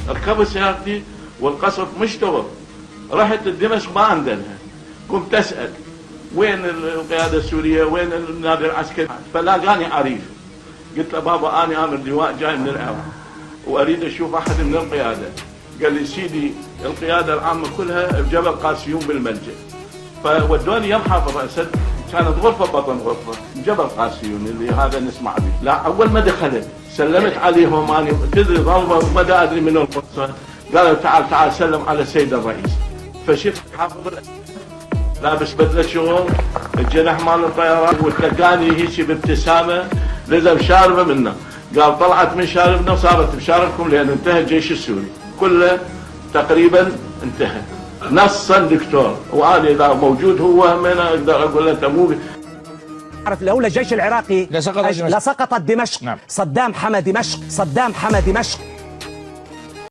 ركبوا سيارتي والقصف مشتغل. رحت دمشق ما عندنا، قمت اسال وين القياده السوريه، وين النادي العسكري، فلاقاني عريف. قلت له بابا انا امر لواء جاي من العراق واريد اشوف احد من القياده. قال لي سيدي القياده العامه كلها بجبل قاسيون بالملجأ. فودوني يا محافظ اسد، كانت غرفه بطن غرفه جبل قاسيون اللي هذا نسمع به. لا اول ما دخلت سلمت عليهم، انا تدري ضربه وما ادري من القصه. قالوا تعال تعال سلم على السيد الرئيس. فشفت حافظ لابس بدله شغل الجناح مال الطيران وتلقاني هيك بابتسامه لازم شاربه منه. قال طلعت من شاربنا وصارت بشاربكم لان انتهى الجيش السوري كله تقريبا انتهى نصا دكتور. وانا اذا موجود هو من اقدر اقول له انت مو عرف لولا الجيش العراقي لسقطت دمشق. لسقطت دمشق. نعم. صدام حمى دمشق، صدام حمى دمشق.